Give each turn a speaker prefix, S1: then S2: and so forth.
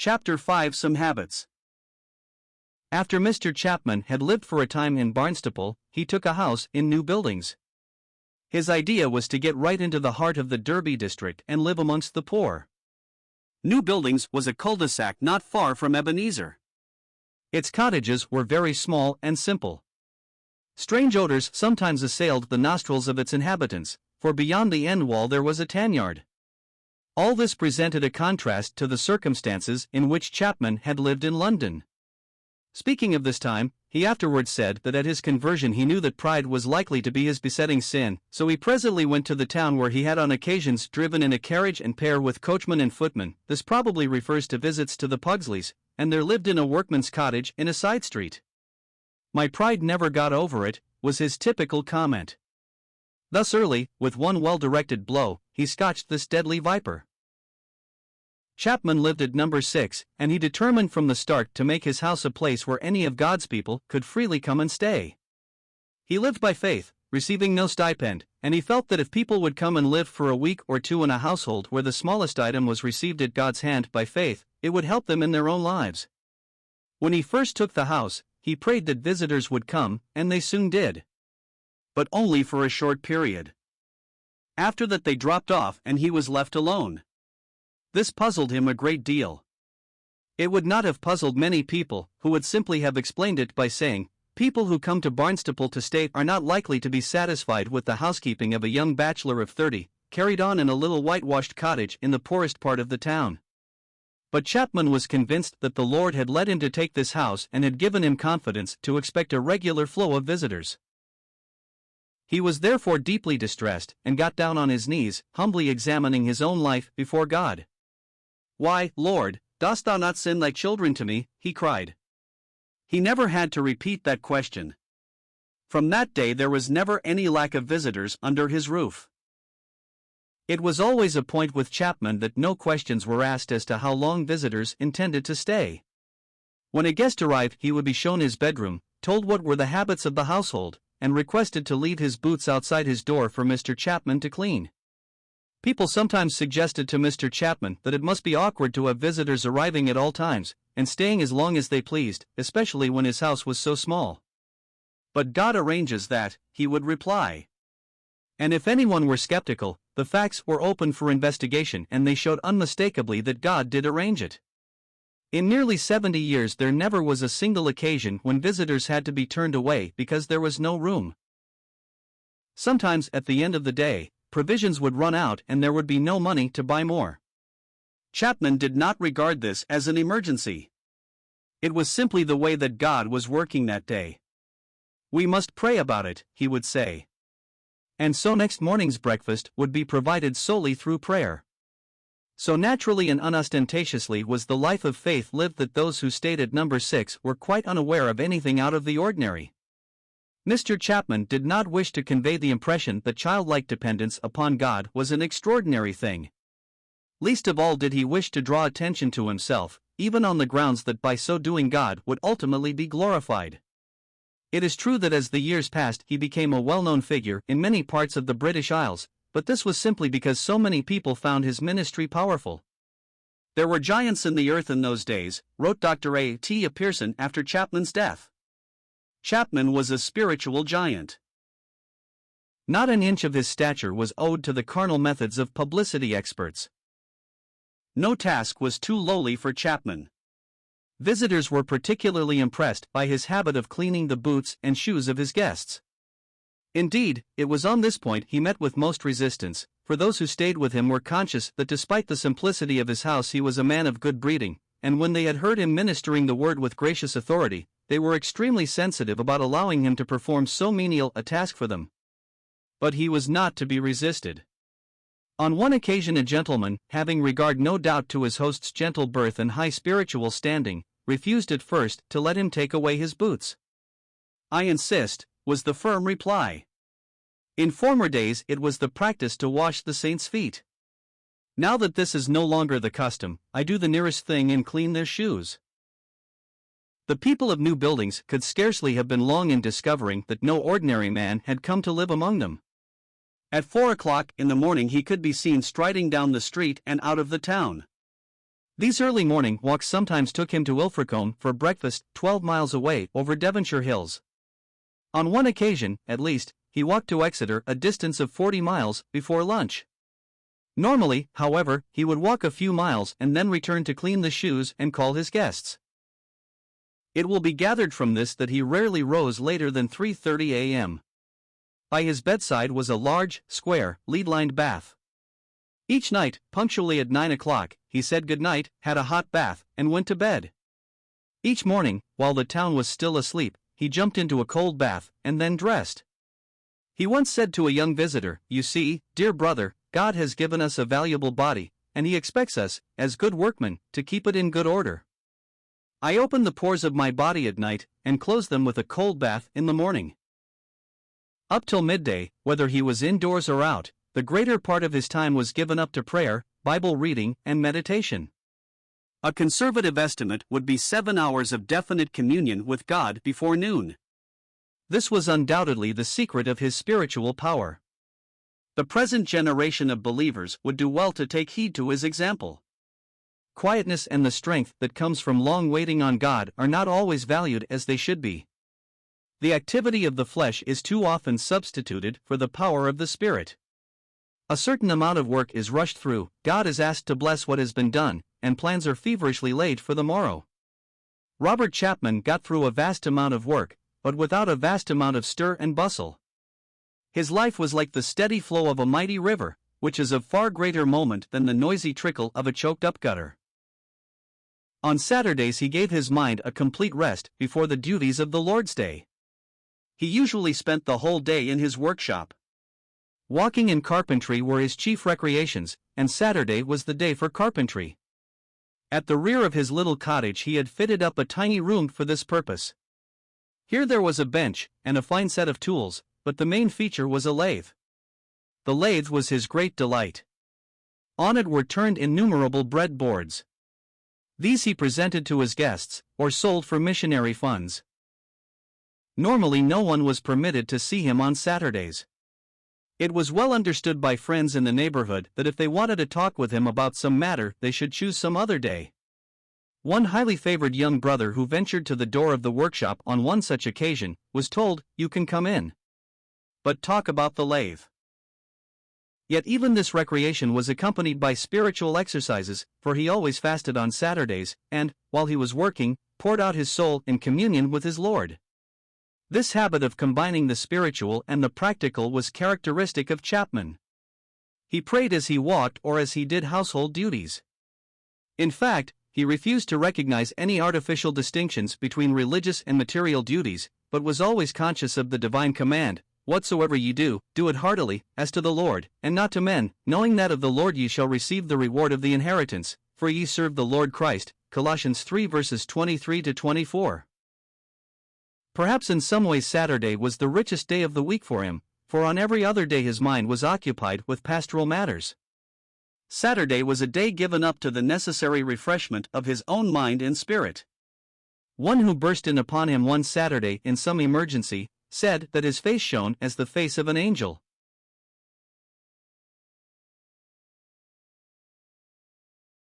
S1: Chapter 5 Some Habits. After Mr. Chapman had lived for a time in Barnstaple, he took a house in New Buildings. His idea was to get right into the heart of the Derby district and live amongst the poor. New Buildings was a cul-de-sac not far from Ebenezer. Its cottages were very small and simple. Strange odors sometimes assailed the nostrils of its inhabitants, for beyond the end wall there was a tanyard. All this presented a contrast to the circumstances in which Chapman had lived in London. Speaking of this time, he afterwards said that at his conversion he knew that pride was likely to be his besetting sin, so he presently went to the town where he had on occasions driven in a carriage and pair with coachman and footman. This probably refers to visits to the Pugsleys, and there lived in a workman's cottage in a side street. "My pride never got over it," was his typical comment. Thus early, with one well-directed blow, he scotched this deadly viper. Chapman lived at number 6, and he determined from the start to make his house a place where any of God's people could freely come and stay. He lived by faith, receiving no stipend, and he felt that if people would come and live for a week or two in a household where the smallest item was received at God's hand by faith, it would help them in their own lives. When he first took the house, he prayed that visitors would come, and they soon did. But only for a short period. After that they dropped off and he was left alone. This puzzled him a great deal. It would not have puzzled many people, who would simply have explained it by saying, "People who come to Barnstaple to stay are not likely to be satisfied with the housekeeping of a young bachelor of 30, carried on in a little whitewashed cottage in the poorest part of the town." But Chapman was convinced that the Lord had led him to take this house and had given him confidence to expect a regular flow of visitors. He was therefore deeply distressed, and got down on his knees, humbly examining his own life before God. "Why, Lord, dost thou not send thy children to me?" he cried. He never had to repeat that question. From that day there was never any lack of visitors under his roof. It was always a point with Chapman that no questions were asked as to how long visitors intended to stay. When a guest arrived, he would be shown his bedroom, told what were the habits of the household, and requested to leave his boots outside his door for Mr. Chapman to clean. People sometimes suggested to Mr. Chapman that it must be awkward to have visitors arriving at all times, and staying as long as they pleased, especially when his house was so small. "But God arranges that," he would reply. And if anyone were skeptical, the facts were open for investigation and they showed unmistakably that God did arrange it. In nearly 70 years there never was a single occasion when visitors had to be turned away because there was no room. Sometimes at the end of the day, provisions would run out and there would be no money to buy more. Chapman did not regard this as an emergency. It was simply the way that God was working that day. "We must pray about it," he would say. And so next morning's breakfast would be provided solely through prayer. So naturally and unostentatiously was the life of faith lived that those who stayed at number 6 were quite unaware of anything out of the ordinary. Mr. Chapman did not wish to convey the impression that childlike dependence upon God was an extraordinary thing. Least of all did he wish to draw attention to himself, even on the grounds that by so doing God would ultimately be glorified. It is true that as the years passed he became a well-known figure in many parts of the British Isles, but this was simply because so many people found his ministry powerful. "There were giants in the earth in those days," wrote Dr. A. T. Pearson after Chapman's death. Chapman was a spiritual giant. Not an inch of his stature was owed to the carnal methods of publicity experts. No task was too lowly for Chapman. Visitors were particularly impressed by his habit of cleaning the boots and shoes of his guests. Indeed, it was on this point he met with most resistance, for those who stayed with him were conscious that despite the simplicity of his house he was a man of good breeding, and when they had heard him ministering the word with gracious authority, they were extremely sensitive about allowing him to perform so menial a task for them. But he was not to be resisted. On one occasion a gentleman, having regard no doubt to his host's gentle birth and high spiritual standing, refused at first to let him take away his boots. "I insist," was the firm reply. In former days it was the practice to wash the saints' feet. Now that this is no longer the custom, I do the nearest thing and clean their shoes. The people of New Buildings could scarcely have been long in discovering that no ordinary man had come to live among them. At 4 o'clock in the morning he could be seen striding down the street and out of the town. These early morning walks sometimes took him to Ilfracombe for breakfast, 12 miles away over Devonshire hills. On one occasion, at least, he walked to Exeter, a distance of 40 miles, before lunch. Normally, however, he would walk a few miles and then return to clean the shoes and call his guests. It will be gathered from this that he rarely rose later than 3:30 a.m. By his bedside was a large, square, lead-lined bath. Each night, punctually at 9 o'clock, he said goodnight, had a hot bath, and went to bed. Each morning, while the town was still asleep, he jumped into a cold bath, and then dressed. He once said to a young visitor, "You see, dear brother, God has given us a valuable body, and He expects us, as good workmen, to keep it in good order. I open the pores of my body at night, and close them with a cold bath in the morning." Up till midday, whether he was indoors or out, the greater part of his time was given up to prayer, Bible reading, and meditation. A conservative estimate would be 7 hours of definite communion with God before noon. This was undoubtedly the secret of his spiritual power. The present generation of believers would do well to take heed to his example. Quietness and the strength that comes from long waiting on God are not always valued as they should be. The activity of the flesh is too often substituted for the power of the Spirit. A certain amount of work is rushed through, God is asked to bless what has been done, and plans are feverishly laid for the morrow. Robert Chapman got through a vast amount of work, but without a vast amount of stir and bustle. His life was like the steady flow of a mighty river, which is of far greater moment than the noisy trickle of a choked-up gutter. On Saturdays he gave his mind a complete rest before the duties of the Lord's Day. He usually spent the whole day in his workshop. Walking and carpentry were his chief recreations, and Saturday was the day for carpentry. At the rear of his little cottage he had fitted up a tiny room for this purpose. Here there was a bench, and a fine set of tools, but the main feature was a lathe. The lathe was his great delight. On it were turned innumerable bread boards. These he presented to his guests, or sold for missionary funds. Normally no one was permitted to see him on Saturdays. It was well understood by friends in the neighborhood that if they wanted to talk with him about some matter they should choose some other day. One highly favored young brother who ventured to the door of the workshop on one such occasion was told, "You can come in, but talk about the lathe." Yet even this recreation was accompanied by spiritual exercises, for he always fasted on Saturdays, and, while he was working, poured out his soul in communion with his Lord. This habit of combining the spiritual and the practical was characteristic of Chapman. He prayed as he walked or as he did household duties. In fact, he refused to recognize any artificial distinctions between religious and material duties, but was always conscious of the divine command, "Whatsoever ye do, do it heartily, as to the Lord, and not to men, knowing that of the Lord ye shall receive the reward of the inheritance, for ye serve the Lord Christ." Colossians 3 verses 23 to 24. Perhaps in some ways Saturday was the richest day of the week for him, for on every other day his mind was occupied with pastoral matters. Saturday was a day given up to the necessary refreshment of his own mind and spirit. One who burst in upon him one Saturday in some emergency said that his face shone as the face of an angel.